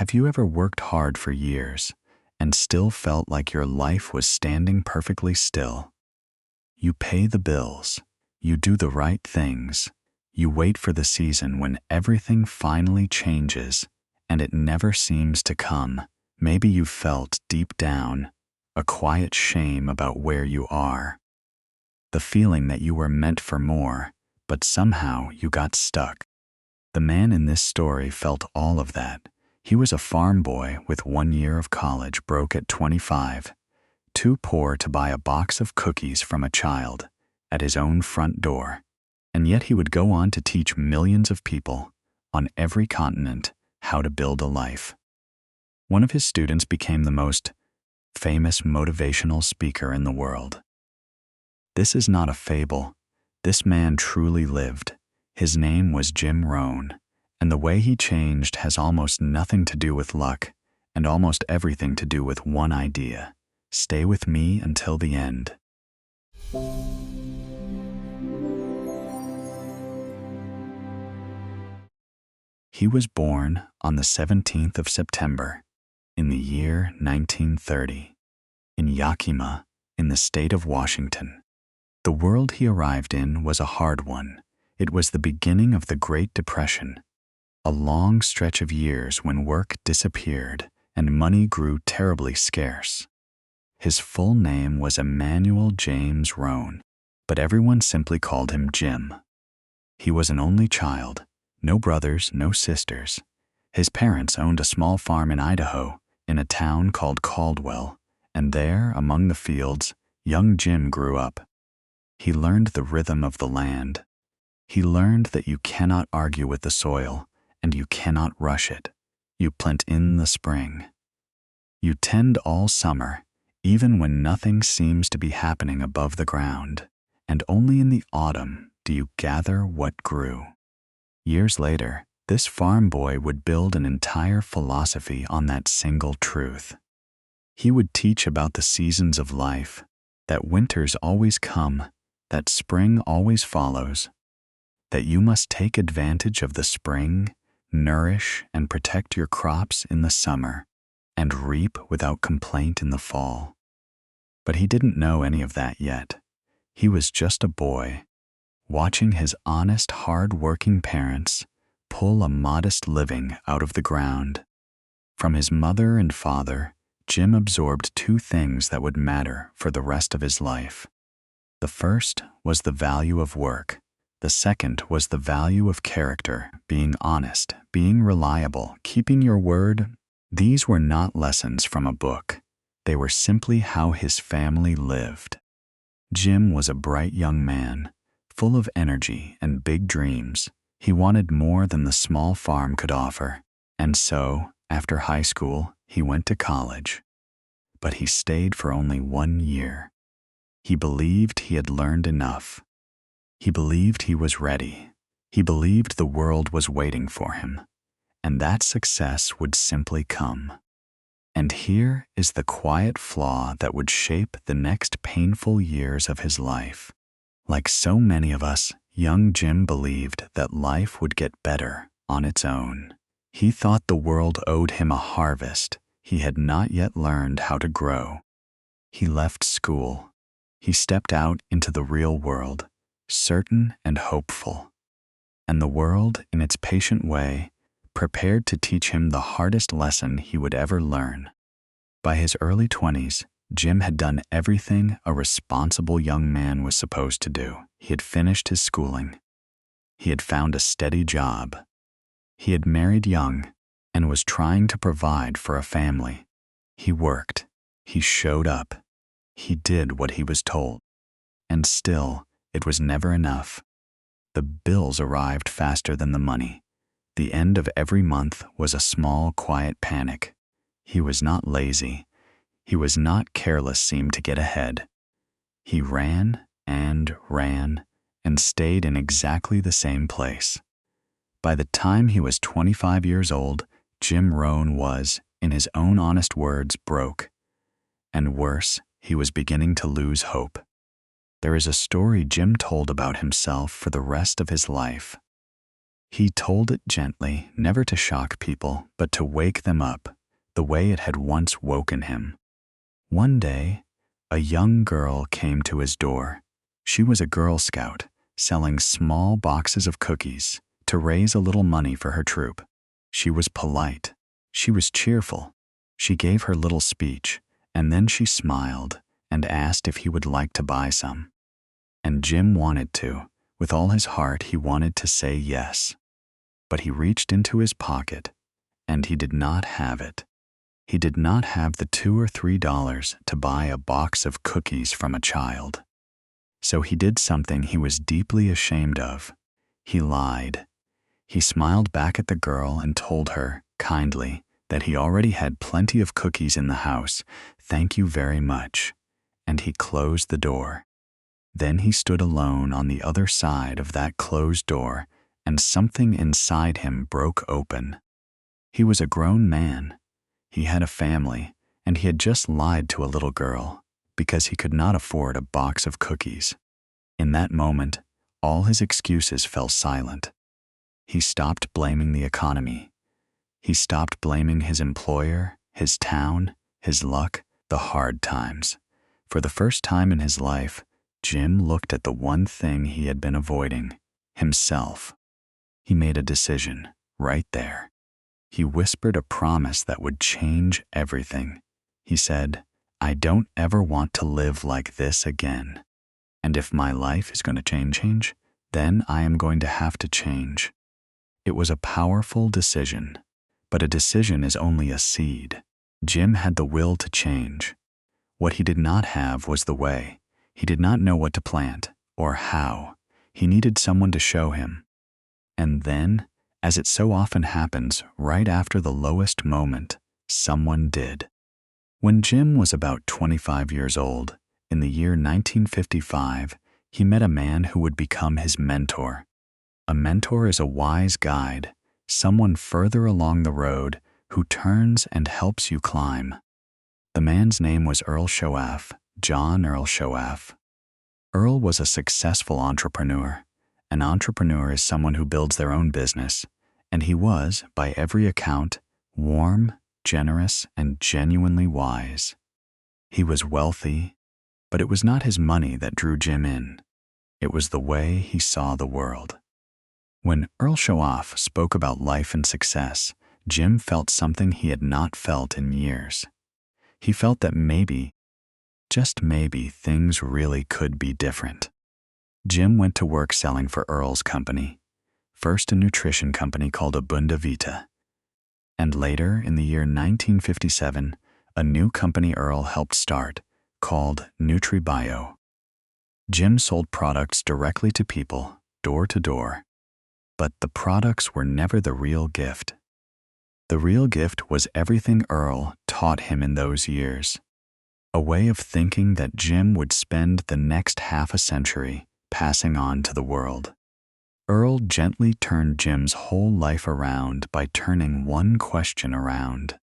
Have you ever worked hard for years and still felt like your life was standing perfectly still? You pay the bills, you do the right things, you wait for the season when everything finally changes, and it never seems to come. Maybe you felt deep down a quiet shame about where you are. The feeling that you were meant for more, but somehow you got stuck. The man in this story felt all of that. He was a farm boy with 1 year of college, broke at 25, too poor to buy a box of cookies from a child at his own front door. And yet he would go on to teach millions of people on every continent how to build a life. One of his students became the most famous motivational speaker in the world. This is not a fable. This man truly lived. His name was Jim Rohn, and the way he changed has almost nothing to do with luck and almost everything to do with one idea: stay with me until the end. He was born on the 17th of September in the year 1930 in Yakima in the state of Washington. The world he arrived in was a hard one. It was the beginning of the Great Depression, a long stretch of years when work disappeared and money grew terribly scarce. His full name was Emmanuel James Rohn, but everyone simply called him Jim. He was an only child, no brothers, no sisters. His parents owned a small farm in Idaho, in a town called Caldwell, and there, among the fields, young Jim grew up. He learned the rhythm of the land. He learned that you cannot argue with the soil, and you cannot rush it. You plant in the spring. You tend all summer, even when nothing seems to be happening above the ground, and only in the autumn do you gather what grew. Years later, this farm boy would build an entire philosophy on that single truth. He would teach about the seasons of life, that winters always come, that spring always follows, that you must take advantage of the spring, nourish and protect your crops in the summer, and reap without complaint in the fall. But he didn't know any of that yet. He was just a boy, watching his honest, hard-working parents pull a modest living out of the ground. From his mother and father, Jim absorbed two things that would matter for the rest of his life. The first was the value of work. The second was the value of character, being honest, being reliable, keeping your word. These were not lessons from a book. They were simply how his family lived. Jim was a bright young man, full of energy and big dreams. He wanted more than the small farm could offer, and so, after high school, he went to college. But he stayed for only 1 year. He believed he had learned enough. He believed he was ready. He believed the world was waiting for him, and that success would simply come. And here is the quiet flaw that would shape the next painful years of his life. Like so many of us, young Jim believed that life would get better on its own. He thought the world owed him a harvest he had not yet learned how to grow. He left school. He stepped out into the real world, certain and hopeful. And the world, in its patient way, prepared to teach him the hardest lesson he would ever learn. By his early 20s, Jim had done everything a responsible young man was supposed to do. He had finished his schooling. He had found a steady job. He had married young and was trying to provide for a family. He worked. He showed up. He did what he was told. And still, it was never enough. The bills arrived faster than the money. The end of every month was a small, quiet panic. He was not lazy. He was not careless, seemed to get ahead. He ran and stayed in exactly the same place. By the time he was 25 years old, Jim Rohn was, in his own honest words, broke. And worse, he was beginning to lose hope. There is a story Jim told about himself for the rest of his life. He told it gently, never to shock people, but to wake them up, the way it had once woken him. One day, a young girl came to his door. She was a Girl Scout, selling small boxes of cookies to raise a little money for her troop. She was polite. She was cheerful. She gave her little speech, and then she smiled and asked if he would like to buy some. And Jim wanted to. With all his heart, he wanted to say yes. But he reached into his pocket, and he did not have it. He did not have the $2 or $3 to buy a box of cookies from a child. So he did something he was deeply ashamed of. He lied. He smiled back at the girl and told her, kindly, that he already had plenty of cookies in the house. Thank you very much. And he closed the door. Then he stood alone on the other side of that closed door, and something inside him broke open. He was a grown man. He had a family, and he had just lied to a little girl because he could not afford a box of cookies. In that moment, all his excuses fell silent. He stopped blaming the economy. He stopped blaming his employer, his town, his luck, the hard times. For the first time in his life, Jim looked at the one thing he had been avoiding, himself. He made a decision, right there. He whispered a promise that would change everything. He said, I don't ever want to live like this again. And if my life is going to change, then I am going to have to change. It was a powerful decision, but a decision is only a seed. Jim had the will to change. What he did not have was the way. He did not know what to plant or how. He needed someone to show him. And then, as it so often happens, right after the lowest moment, someone did. When Jim was about 25 years old, in the year 1955, he met a man who would become his mentor. A mentor is a wise guide, someone further along the road who turns and helps you climb. The man's name was Earl Shoaff, John Earl Shoaff. Earl was a successful entrepreneur. An entrepreneur is someone who builds their own business, and he was, by every account, warm, generous, and genuinely wise. He was wealthy, but it was not his money that drew Jim in. It was the way he saw the world. When Earl Shoaff spoke about life and success, Jim felt something he had not felt in years. He felt that maybe, just maybe, things really could be different. Jim went to work selling for Earl's company, first a nutrition company called Abunda Vita, and later, in the year 1957, a new company Earl helped start called NutriBio. Jim sold products directly to people, door to door, but the products were never the real gift. The real gift was everything Earl taught him in those years, a way of thinking that Jim would spend the next half a century passing on to the world. Earl gently turned Jim's whole life around by turning one question around.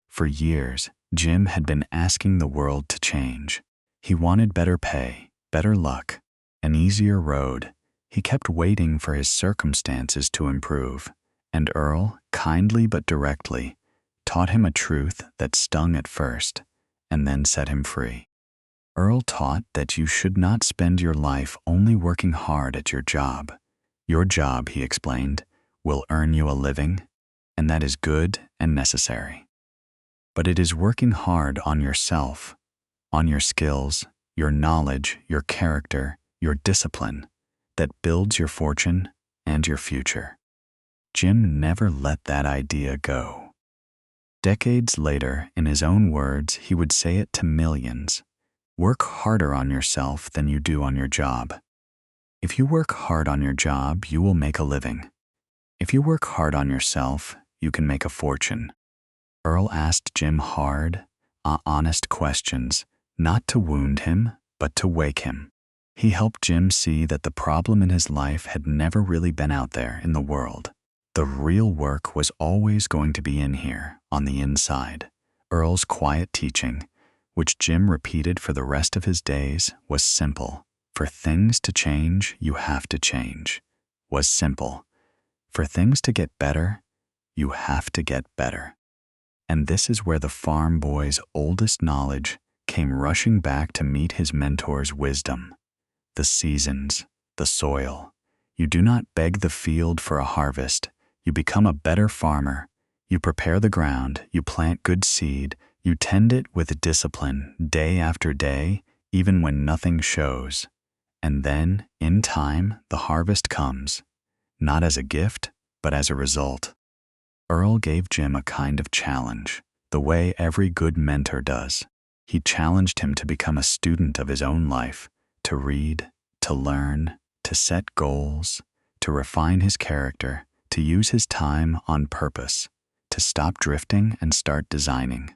For years, Jim had been asking the world to change. He wanted better pay, better luck, an easier road. He kept waiting for his circumstances to improve, and Earl, kindly but directly, taught him a truth that stung at first, and then set him free. Earl taught that you should not spend your life only working hard at your job. Your job, he explained, will earn you a living, and that is good and necessary. But it is working hard on yourself, on your skills, your knowledge, your character, your discipline, that builds your fortune and your future. Jim never let that idea go. Decades later, in his own words, he would say it to millions. Work harder on yourself than you do on your job. If you work hard on your job, you will make a living. If you work hard on yourself, you can make a fortune. Earl asked Jim hard, honest questions, not to wound him, but to wake him. He helped Jim see that the problem in his life had never really been out there in the world. The real work was always going to be in here, on the inside. Earl's quiet teaching, which Jim repeated for the rest of his days, was simple. For things to change, you have to change. Was simple. For things to get better, you have to get better. And this is where the farm boy's oldest knowledge came rushing back to meet his mentor's wisdom. The seasons, the soil. You do not beg the field for a harvest. You become a better farmer. You prepare the ground, you plant good seed, you tend it with discipline day after day, even when nothing shows. And then, in time, the harvest comes, not as a gift, but as a result. Earl gave Jim a kind of challenge, the way every good mentor does. He challenged him to become a student of his own life, to read, to learn, to set goals, to refine his character, to use his time on purpose, to stop drifting and start designing.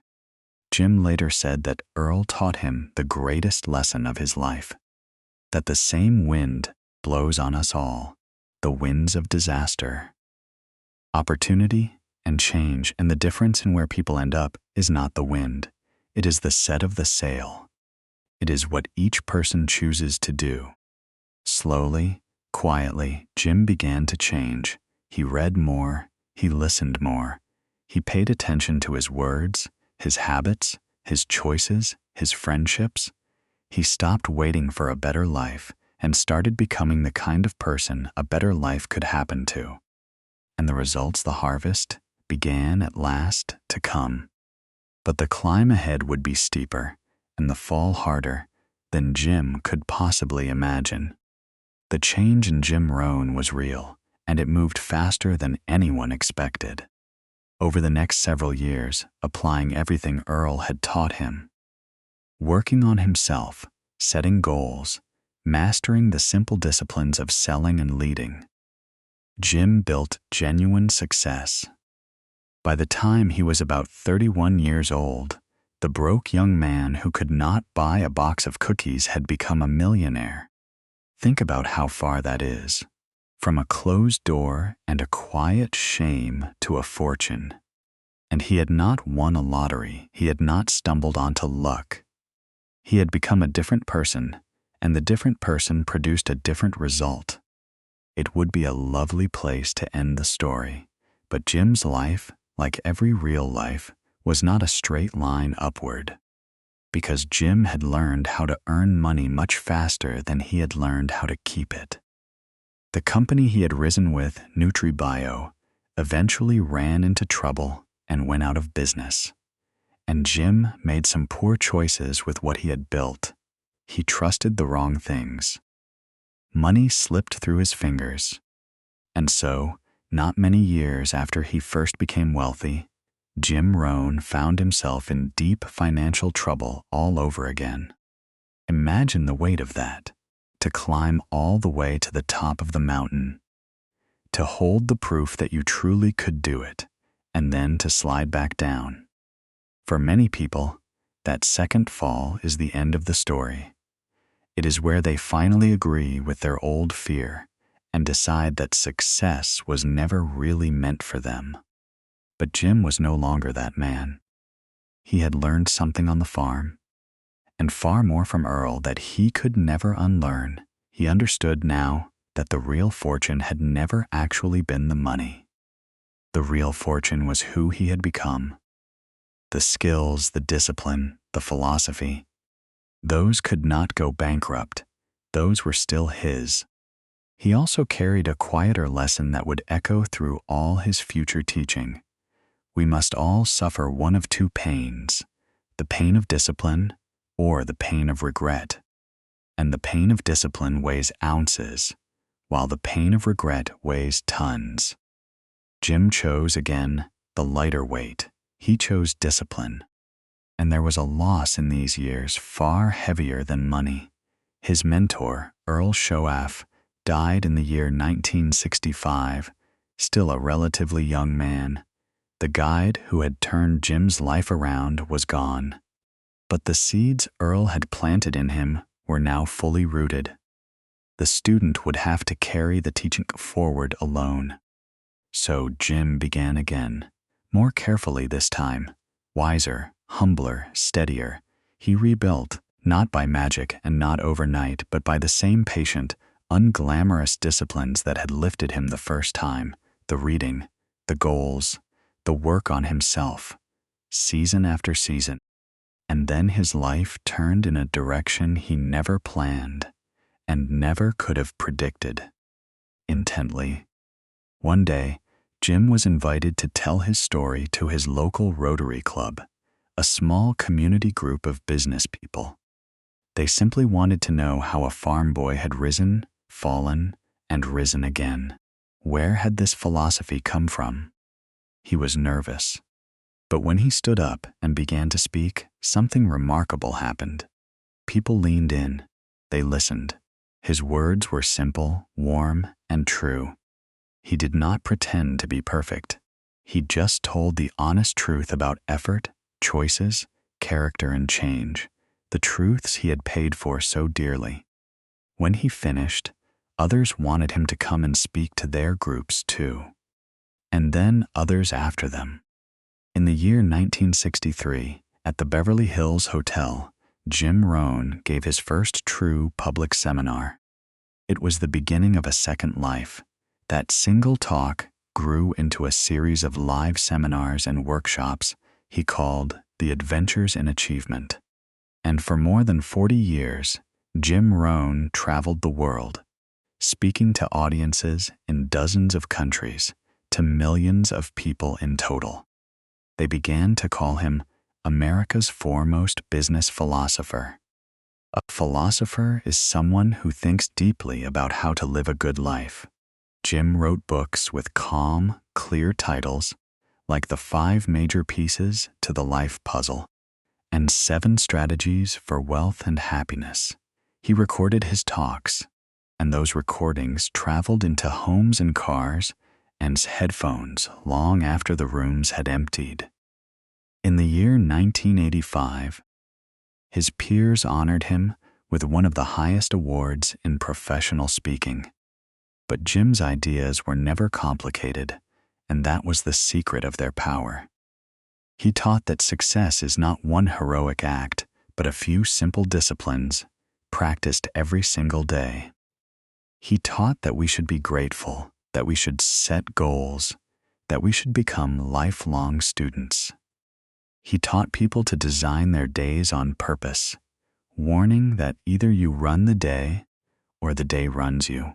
Jim later said that Earl taught him the greatest lesson of his life, that the same wind blows on us all, the winds of disaster. Opportunity and change, and the difference in where people end up is not the wind. It is the set of the sail. It is what each person chooses to do. Slowly, quietly, Jim began to change. He read more, he listened more. He paid attention to his words, his habits, his choices, his friendships. He stopped waiting for a better life and started becoming the kind of person a better life could happen to. And the results, the harvest, began at last to come. But the climb ahead would be steeper and the fall harder than Jim could possibly imagine. The change in Jim Rohn was real, and it moved faster than anyone expected. Over the next several years, applying everything Earl had taught him, working on himself, setting goals, mastering the simple disciplines of selling and leading, Jim built genuine success. By the time he was about 31 years old, the broke young man who could not buy a box of cookies had become a millionaire. Think about how far that is. From a closed door and a quiet shame to a fortune. And he had not won a lottery. He had not stumbled onto luck. He had become a different person, and the different person produced a different result. It would be a lovely place to end the story, but Jim's life, like every real life, was not a straight line upward. Because Jim had learned how to earn money much faster than he had learned how to keep it. The company he had risen with, NutriBio, eventually ran into trouble and went out of business. And Jim made some poor choices with what he had built. He trusted the wrong things. Money slipped through his fingers. And so, not many years after he first became wealthy, Jim Rohn found himself in deep financial trouble all over again. Imagine the weight of that, to climb all the way to the top of the mountain, to hold the proof that you truly could do it, and then to slide back down. For many people, that second fall is the end of the story. It is where they finally agree with their old fear and decide that success was never really meant for them. But Jim was no longer that man. He had learned something on the farm, and far more from Earl that he could never unlearn. He understood now that the real fortune had never actually been the money. The real fortune was who he had become. The skills, the discipline, the philosophy, those could not go bankrupt. Those were still his. He also carried a quieter lesson that would echo through all his future teaching. We must all suffer one of two pains, the pain of discipline or the pain of regret. And the pain of discipline weighs ounces, while the pain of regret weighs tons. Jim chose, again, the lighter weight. He chose discipline. And there was a loss in these years far heavier than money. His mentor, Earl Shoaff, died in the year 1965, still a relatively young man. The guide who had turned Jim's life around was gone. But the seeds Earl had planted in him were now fully rooted. The student would have to carry the teaching forward alone. So Jim began again, more carefully this time, wiser, humbler, steadier. He rebuilt, not by magic and not overnight, but by the same patient, unglamorous disciplines that had lifted him the first time, the reading, the goals, the work on himself, season after season. And then his life turned in a direction he never planned and never could have predicted. Intently, one day, Jim was invited to tell his story to his local Rotary Club, a small community group of business people. They simply wanted to know how a farm boy had risen, fallen, and risen again. Where had this philosophy come from? He was nervous. But when he stood up and began to speak, something remarkable happened. People leaned in. They listened. His words were simple, warm, and true. He did not pretend to be perfect. He just told the honest truth about effort, choices, character, and change, the truths he had paid for so dearly. When he finished, others wanted him to come and speak to their groups too. And then others after them. In the year 1963, at the Beverly Hills Hotel, Jim Rohn gave his first true public seminar. It was the beginning of a second life. That single talk grew into a series of live seminars and workshops he called The Adventures in Achievement. And for more than 40 years, Jim Rohn traveled the world, speaking to audiences in dozens of countries, to millions of people in total. They began to call him America's foremost business philosopher. A philosopher is someone who thinks deeply about how to live a good life. Jim wrote books with calm, clear titles, like The 5 Major Pieces to the Life Puzzle and 7 Strategies for Wealth and Happiness. He recorded his talks, and those recordings traveled into homes and cars and headphones long after the rooms had emptied. In the year 1985, his peers honored him with one of the highest awards in professional speaking. But Jim's ideas were never complicated, and that was the secret of their power. He taught that success is not one heroic act, but a few simple disciplines, practiced every single day. He taught that we should be grateful, that we should set goals, that we should become lifelong students. He taught people to design their days on purpose, warning that either you run the day or the day runs you.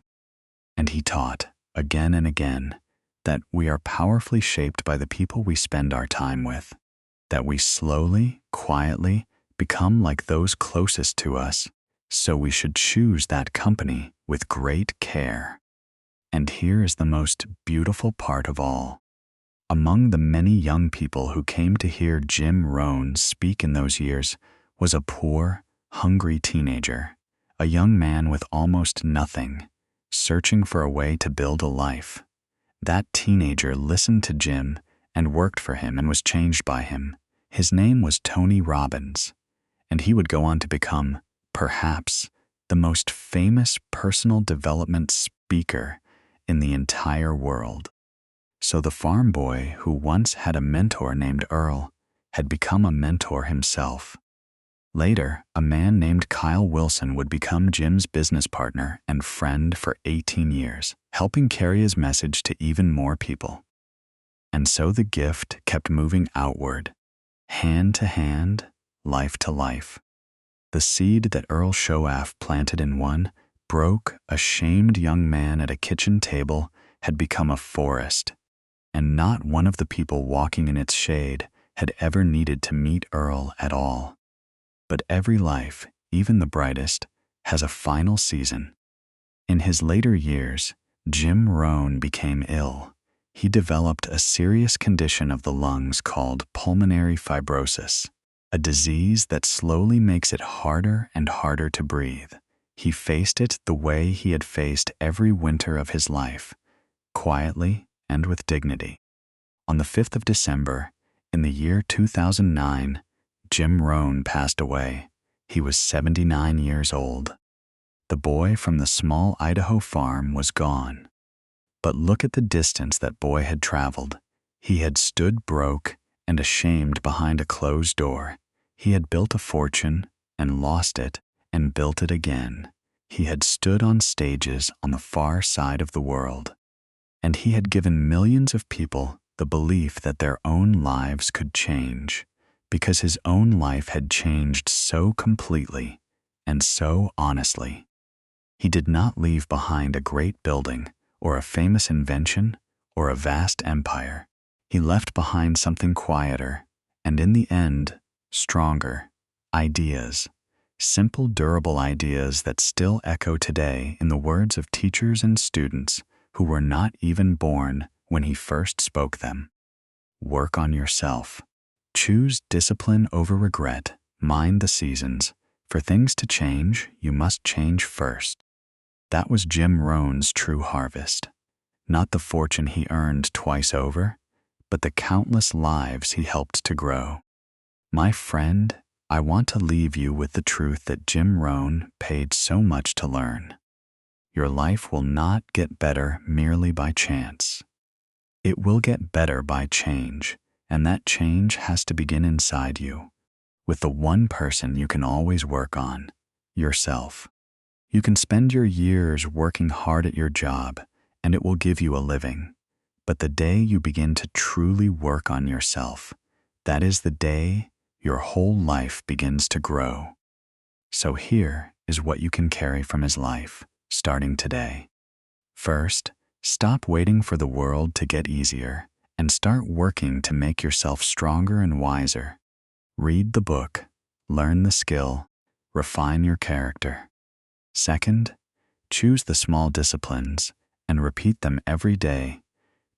And he taught, again and again, that we are powerfully shaped by the people we spend our time with, that we slowly, quietly become like those closest to us, so we should choose that company with great care. And here is the most beautiful part of all. Among the many young people who came to hear Jim Rohn speak in those years was a poor, hungry teenager, a young man with almost nothing, searching for a way to build a life. That teenager listened to Jim and worked for him and was changed by him. His name was Tony Robbins, and he would go on to become, perhaps, the most famous personal development speaker in the entire world. So the farm boy who once had a mentor named Earl had become a mentor himself. Later, a man named Kyle Wilson would become Jim's business partner and friend for 18 years, helping carry his message to even more people. And so the gift kept moving outward, hand to hand, life to life. The seed that Earl Shoaf planted in one broke, a shamed young man at a kitchen table had become a forest, and not one of the people walking in its shade had ever needed to meet Earl at all. But every life, even the brightest, has a final season. In his later years, Jim Rohn became ill. He developed a serious condition of the lungs called pulmonary fibrosis, a disease that slowly makes it harder and harder to breathe. He faced it the way he had faced every winter of his life, quietly and with dignity. On the 5th of December, in the year 2009, Jim Rohn passed away. He was 79 years old. The boy from the small Idaho farm was gone. But look at the distance that boy had traveled. He had stood broke and ashamed behind a closed door. He had built a fortune and lost it and built it again. He had stood on stages on the far side of the world. and he had given millions of people the belief that their own lives could change, because his own life had changed so completely and so honestly. He did not leave behind a great building or a famous invention or a vast empire. He left behind something quieter and, in the end, stronger ideas. Simple, durable ideas that still echo today in the words of teachers and students who were not even born when he first spoke them. Work on yourself. Choose discipline over regret. Mind the seasons. For things to change, you must change first. That was Jim Rohn's true harvest. Not the fortune he earned twice over, but the countless lives he helped to grow. My friend, I want to leave you with the truth that Jim Rohn paid so much to learn. Your life will not get better merely by chance. It will get better by change, and that change has to begin inside you, with the one person you can always work on, yourself. You can spend your years working hard at your job, and it will give you a living. But the day you begin to truly work on yourself, that is the day your whole life begins to grow. So here is what you can carry from his life, starting today. First, stop waiting for the world to get easier and start working to make yourself stronger and wiser. Read the book, learn the skill, refine your character. Second, choose the small disciplines and repeat them every day,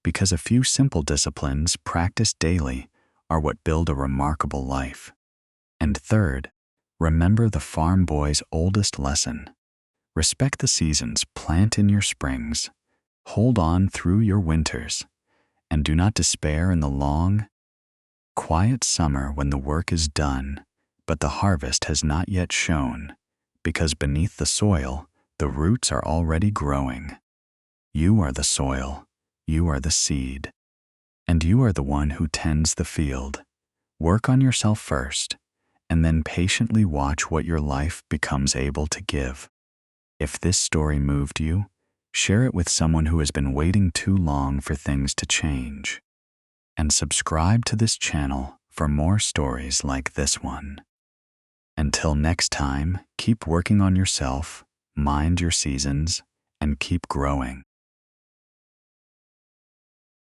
because a few simple disciplines practiced daily are what build a remarkable life. And third, remember the farm boy's oldest lesson. Respect the seasons, plant in your springs, hold on through your winters, and do not despair in the long, quiet summer when the work is done, but the harvest has not yet shown, because beneath the soil, the roots are already growing. You are the soil, you are the seed, and you are the one who tends the field. Work on yourself first, and then patiently watch what your life becomes able to give. If this story moved you, share it with someone who has been waiting too long for things to change. And subscribe to this channel for more stories like this one. Until next time, keep working on yourself, mind your seasons, and keep growing.